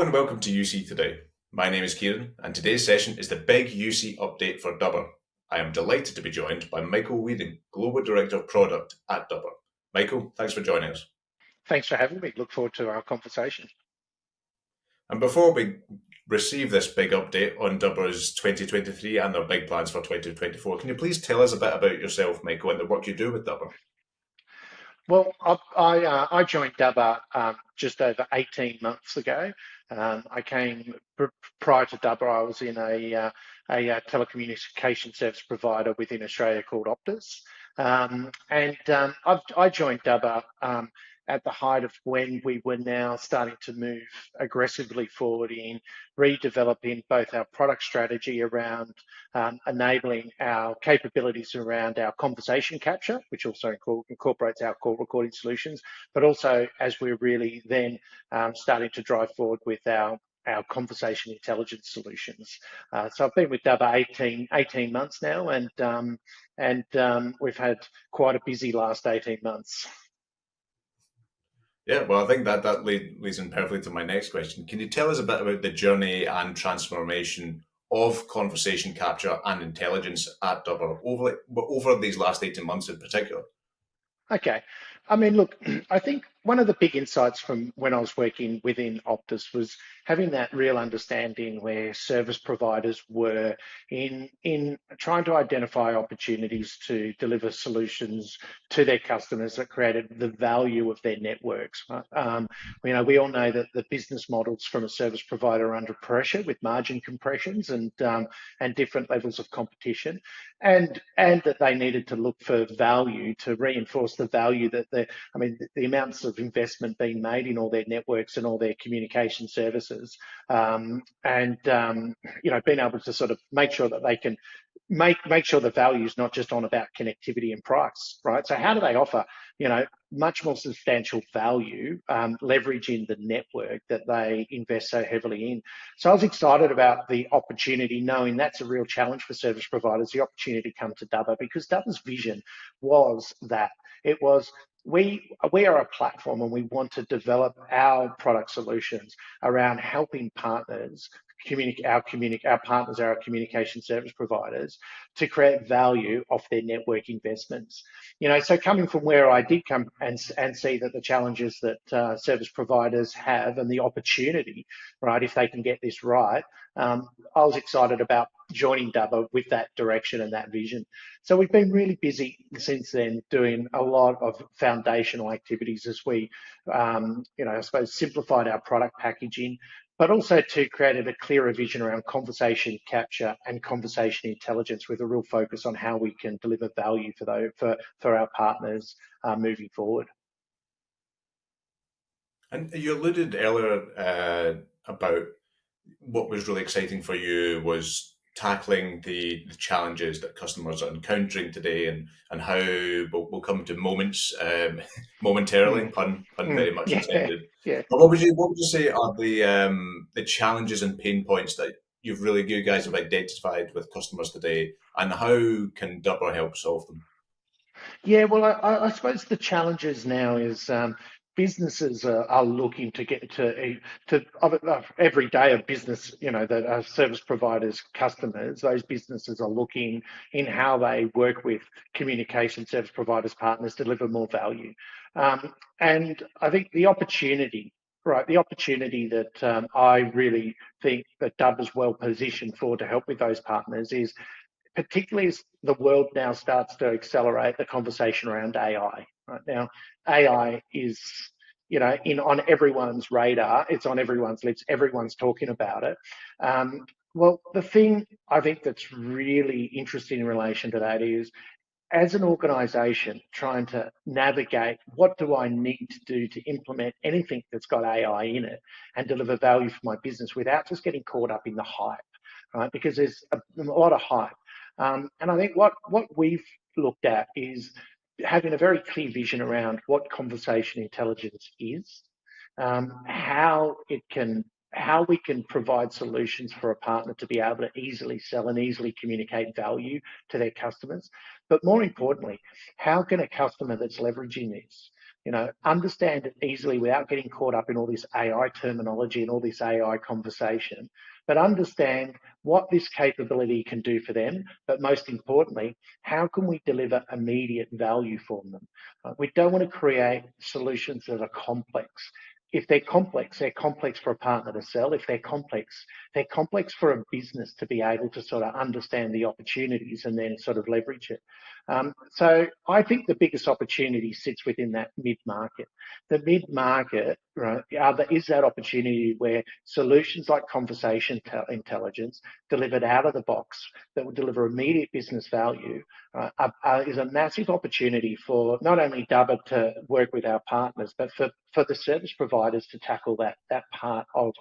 Hello and welcome to UC Today. My name is Kieran, and today's session is the big UC update for Dubber. I am delighted to be joined by Michael Wheeding, Global Director of Product at Dubber. Michael, thanks for joining us. Thanks for having me. Look forward to our conversation. And before we receive this big update on Dubber's 2023 and their big plans for 2024, can you please tell us a bit about yourself, Michael, and the work you do with Dubber? Well, I joined Dubber just over 18 months ago. I came prior to Dubber. I was in a telecommunication service provider within Australia called Optus, I joined Dubber at the height of when we were now starting to move aggressively forward in redeveloping both our product strategy around enabling our capabilities around our conversation capture, which also incorporates our call recording solutions, but also as we're really then starting to drive forward with our conversation intelligence solutions. So I've been with Dubber 18 months now, and we've had quite a busy last 18 months. Yeah, well, I think that leads in perfectly to my next question. Can you tell us a bit about the journey and transformation of conversation capture and intelligence at Dubber over these last 18 months in particular? Okay. I mean, look, I think one of the big insights from when I was working within Optus was having that real understanding where service providers were in trying to identify opportunities to deliver solutions to their customers that created the value of their networks. We all know that the business models from a service provider are under pressure with margin compressions and different levels of competition, and that they needed to look for value to reinforce the value that the amounts of investment being made in all their networks and all their communication services, being able to sort of make sure that they can make sure the value is not just on about connectivity and price, right? So how do they offer, much more substantial value, leveraging the network that they invest so heavily in? So I was excited about the opportunity, knowing that's a real challenge for service providers, the opportunity to come to Dubber, because Dubber's vision was that it was, we are a platform and we want to develop our product solutions around helping partners our partners, our communication service providers, to create value off their network investments. So coming from where I did come and see that the challenges that service providers have and the opportunity, right, if they can get this right, I was excited about joining Dubber with that direction and that vision. So we've been really busy since then doing a lot of foundational activities as we, I suppose, simplified our product packaging, but also to create a clearer vision around conversation capture and conversation intelligence, with a real focus on how we can deliver value for our partners moving forward. And you alluded earlier about what was really exciting for you was tackling the challenges that customers are encountering today, and how we'll come to moments momentarily, pun very much Yeah, intended. yeah. But what would you say are the challenges and pain points that you guys have identified with customers today, and how can Dubber help solve them? Yeah, well, I suppose the challenges now is businesses are looking to get every day of business, that are service providers, customers, those businesses are looking in how they work with communication service providers, partners, deliver more value. And I think the opportunity, right, the opportunity that I really think that Dub is well positioned for to help with those partners is, particularly as the world now starts to accelerate the conversation around AI. Right now, AI is, on everyone's radar. It's on everyone's lips. Everyone's talking about it. Well, the thing I think that's really interesting in relation to that is, as an organisation trying to navigate what do I need to do to implement anything that's got AI in it and deliver value for my business without just getting caught up in the hype, right? Because there's a lot of hype. And I think what we've looked at is having a very clear vision around what conversation intelligence is, how we can provide solutions for a partner to be able to easily sell and easily communicate value to their customers. But more importantly, how can a customer that's leveraging this understand it easily without getting caught up in all this AI terminology and all this AI conversation, but understand what this capability can do for them, but most importantly, how can we deliver immediate value for them? We don't want to create solutions that are complex. If they're complex for a partner to sell. If they're complex for a business to be able to sort of understand the opportunities and then sort of leverage it. So I think the biggest opportunity sits within that mid-market. The mid-market, right, is that opportunity where solutions like conversation intelligence delivered out of the box that will deliver immediate business value is a massive opportunity for not only Dubber to work with our partners, but for the service providers to tackle that part of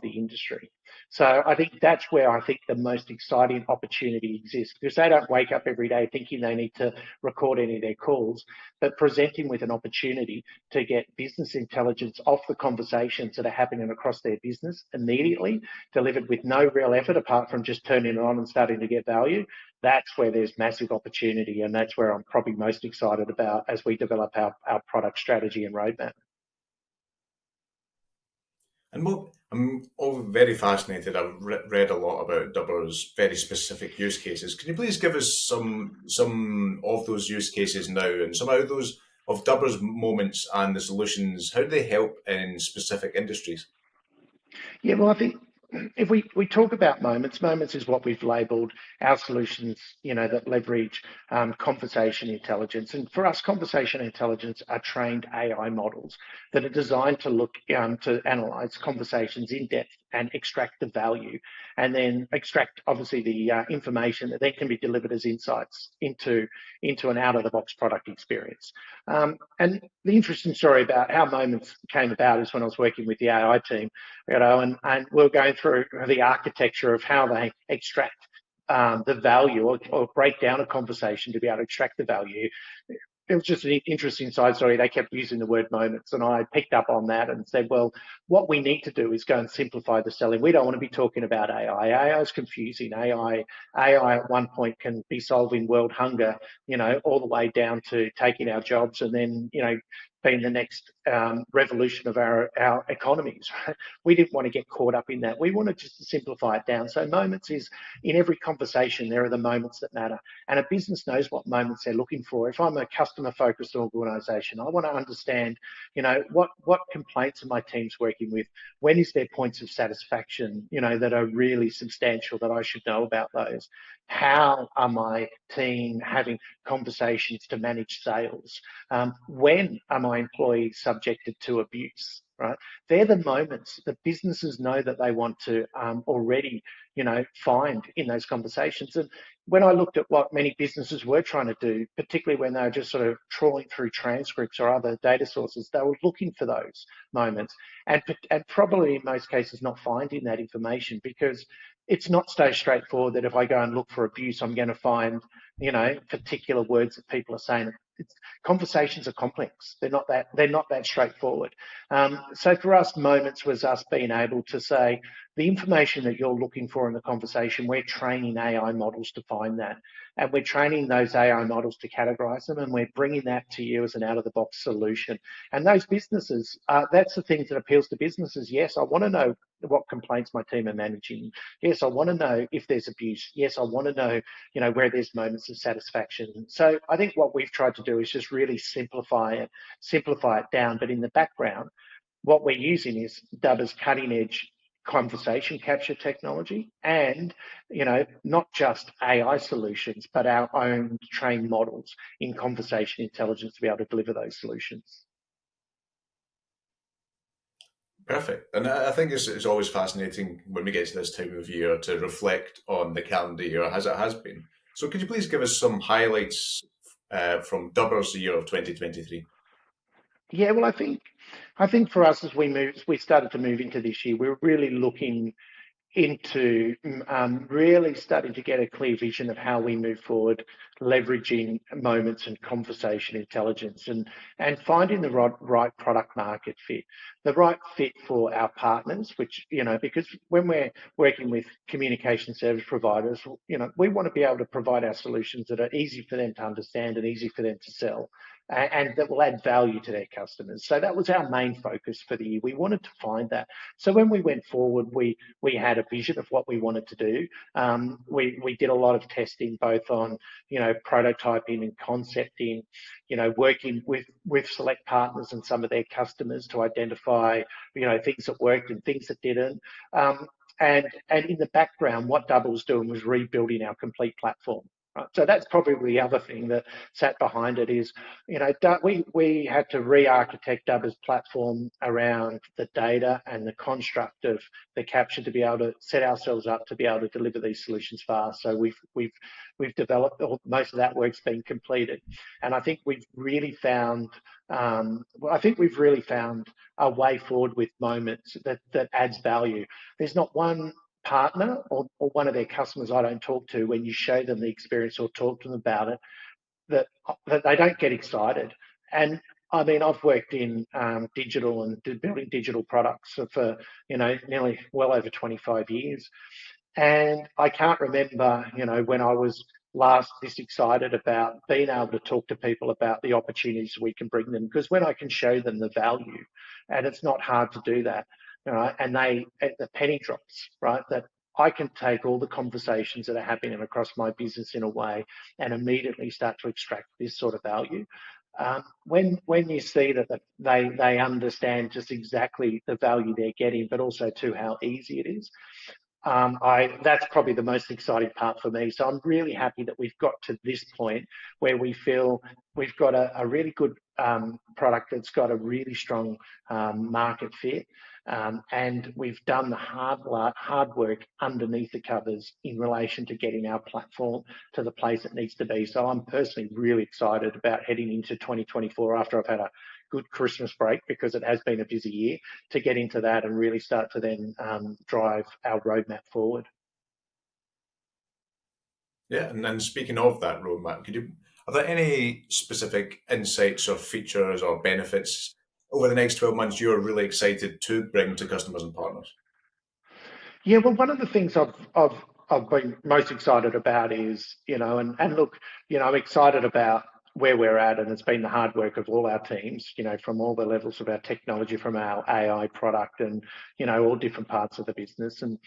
the industry. So I think that's where I think the most exciting opportunity exists, because they don't wake up every day thinking they need to record any of their calls, but presenting with an opportunity to get business intelligence off the conversations that are happening across their business immediately, delivered with no real effort apart from just turning it on and starting to get value. That's where there's massive opportunity, and that's where I'm probably most excited about as we develop our product strategy and roadmap. And I'm all very fascinated. I've read a lot about Dubber's very specific use cases. Can you please give us some of those use cases now, and some of those of Dubber's moments and the solutions? How do they help in specific industries? Yeah, well, I think if we talk about moments is what we've labelled our solutions, that leverage conversation intelligence. And for us, conversation intelligence are trained AI models that are designed to look to analyse conversations in depth and extract the value, and then extract obviously the information that then can be delivered as insights into an out of the box product experience. And the interesting story about how moments came about is when I was working with the AI team, and we're going through the architecture of how they extract the value, or break down a conversation to be able to extract the value. It was just an interesting side story. They kept using the word moments, and I picked up on that and said, well, what we need to do is go and simplify the selling. We don't want to be talking about AI. AI is confusing. AI at one point can be solving world hunger, all the way down to taking our jobs, and then, being the next revolution of our economies. Right? We didn't want to get caught up in that. We wanted just to simplify it down. So moments is, in every conversation, there are the moments that matter. And a business knows what moments they're looking for. If I'm a customer-focused organisation, I want to understand, what complaints are my teams working with? When is their points of satisfaction, that are really substantial, that I should know about those? How are my team having conversations to manage sales? When are my employees subjected to abuse? Right? They're the moments that businesses know that they want to already, find in those conversations. And when I looked at what many businesses were trying to do, particularly when they were just sort of trawling through transcripts or other data sources, they were looking for those moments, and probably in most cases not finding that information, because it's not so straightforward that if I go and look for abuse, I'm going to find, particular words that people are saying. Conversations are complex. They're not that straightforward. So for us, moments was us being able to say, the information that you're looking for in the conversation, we're training AI models to find that. And we're training those AI models to categorize them, and we're bringing that to you as an out-of-the-box solution. And those businesses, that's the things that appeals to businesses. Yes, I want to know what complaints my team are managing. Yes, I want to know if there's abuse. Yes, I want to know, where there's moments of satisfaction. So I think what we've tried to do is just really simplify it down. But in the background, what we're using is Dubber's cutting edge conversation capture technology, and not just AI solutions, but our own trained models in conversation intelligence to be able to deliver those solutions. Perfect. And I think it's always fascinating when we get to this time of year to reflect on the calendar year as it has been. So could you please give us some highlights from Dubber's year of 2023? Yeah, well, I think for us, as we started to move into this year, we were really looking into really starting to get a clear vision of how we move forward, leveraging moments and conversation intelligence, and finding the right product market fit, the right fit for our partners, which, because when we're working with communication service providers, we want to be able to provide our solutions that are easy for them to understand and easy for them to sell. and that will add value to their customers. So that was our main focus for the year. We wanted to find that. So when we went forward, we had a vision of what we wanted to do. We did a lot of testing, both on prototyping and concepting, working with select partners and some of their customers to identify things that worked and things that didn't. And in the background, what Double was doing was rebuilding our complete platform. Right? So that's probably the other thing that sat behind it is, we had to re-architect Double's platform around the data and the construct of the capture to be able to set ourselves up to be able to deliver these solutions fast. So we've developed, most of that work's been completed, and I think we've really found a way forward with Moments that adds value. There's not one partner or one of their customers I don't talk to when you show them the experience or talk to them about it that they don't get excited. And I mean, I've worked in digital and building digital products for nearly well over 25 years, and I can't remember, when I was last this excited about being able to talk to people about the opportunities we can bring them. Because when I can show them the value, and it's not hard to do that, and the penny drops, right? That I can take all the conversations that are happening across my business in a way and immediately start to extract this sort of value. When you see that they understand just exactly the value they're getting, but also too how easy it is, that's probably the most exciting part for me. So I'm really happy that we've got to this point where we feel we've got a really good product that's got a really strong market fit, and we've done the hard work underneath the covers in relation to getting our platform to the place it needs to be. So I'm personally really excited about heading into 2024 after I've had a good Christmas break, because it has been a busy year, to get into that and really start to then drive our roadmap forward. Yeah, and then speaking of that roadmap, are there any specific insights or features or benefits over the next 12 months you're really excited to bring to customers and partners? Yeah, well, one of the things I've been most excited about is, and look, I'm excited about where we're at, and it's been the hard work of all our teams, from all the levels of our technology, from our AI product, and all different parts of the business. And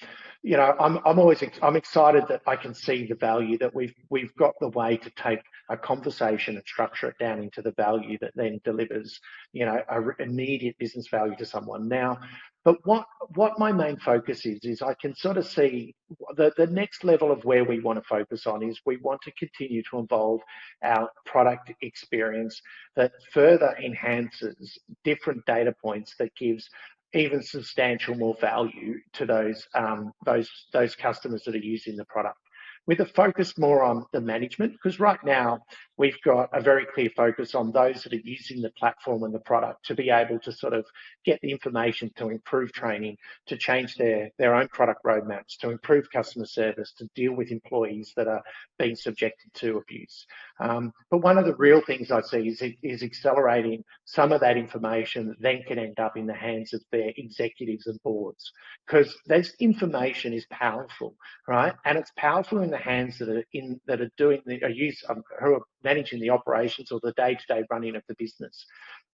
I'm excited that I can see the value that we've got, the way to take a conversation and structure it down into the value that then delivers, immediate business value to someone. Now, but what my main focus is I can sort of see the next level of where we want to focus on is we want to continue to evolve our product experience that further enhances different data points that gives even substantial more value to those customers that are using the product, with a focus more on the management. Because right now we've got a very clear focus on those that are using the platform and the product to be able to sort of get the information to improve training, to change their own product roadmaps, to improve customer service, to deal with employees that are being subjected to abuse. But one of the real things I see is accelerating some of that information that then can end up in the hands of their executives and boards, because this information is powerful, right? And it's powerful in the hands that who are managing the operations or the day-to-day running of the business.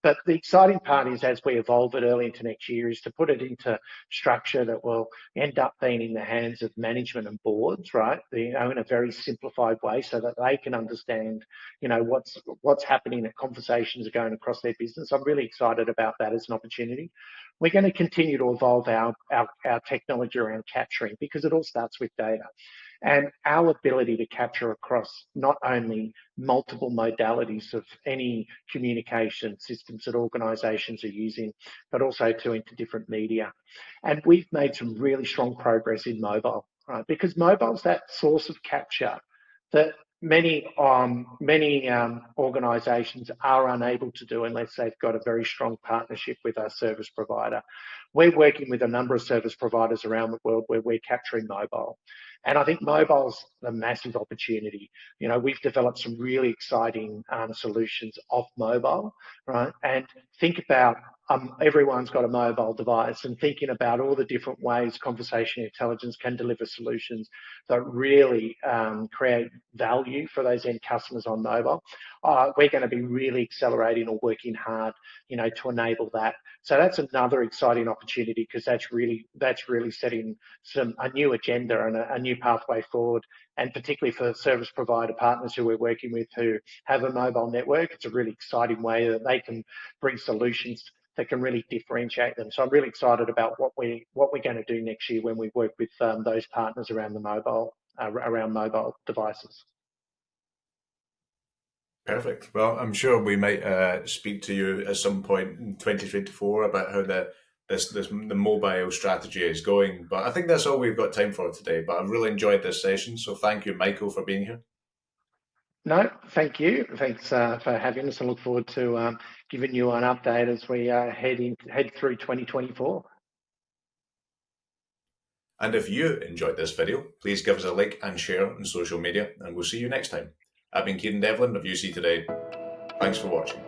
But the exciting part is, as we evolve it early into next year, is to put it into structure that will end up being in the hands of management and boards, right? In a very simplified way, so that they can understand, what's happening, that conversations are going across their business. I'm really excited about that as an opportunity. We're going to continue to evolve our technology around capturing, because it all starts with data. And our ability to capture across not only multiple modalities of any communication systems that organisations are using, but also into different media. And we've made some really strong progress in mobile, right? Because mobile's that source of capture that many organisations are unable to do unless they've got a very strong partnership with our service provider. We're working with a number of service providers around the world where we're capturing mobile. And I think mobile's a massive opportunity. We've developed some really exciting solutions off mobile, right? And think about everyone's got a mobile device, and thinking about all the different ways conversation intelligence can deliver solutions that really create value for those end customers on mobile. We're going to be really accelerating or working hard, to enable that. So that's another exciting opportunity, because that's really setting a new agenda and a new pathway forward. And particularly for service provider partners who we're working with who have a mobile network, it's a really exciting way that they can bring solutions that can really differentiate them. So I'm really excited about what we're going to do next year when we work with those partners around the around mobile devices. Perfect. Well, I'm sure we might speak to you at some point in 2024 about how the mobile strategy is going. But I think that's all we've got time for today. But I've really enjoyed this session, so thank you, Michael, for being here. No, thank you. Thanks for having us. I look forward to giving you an update as we head through 2024. And if you enjoyed this video, please give us a like and share on social media, and we'll see you next time. I've been Kieran Devlin of UC Today. Thanks for watching.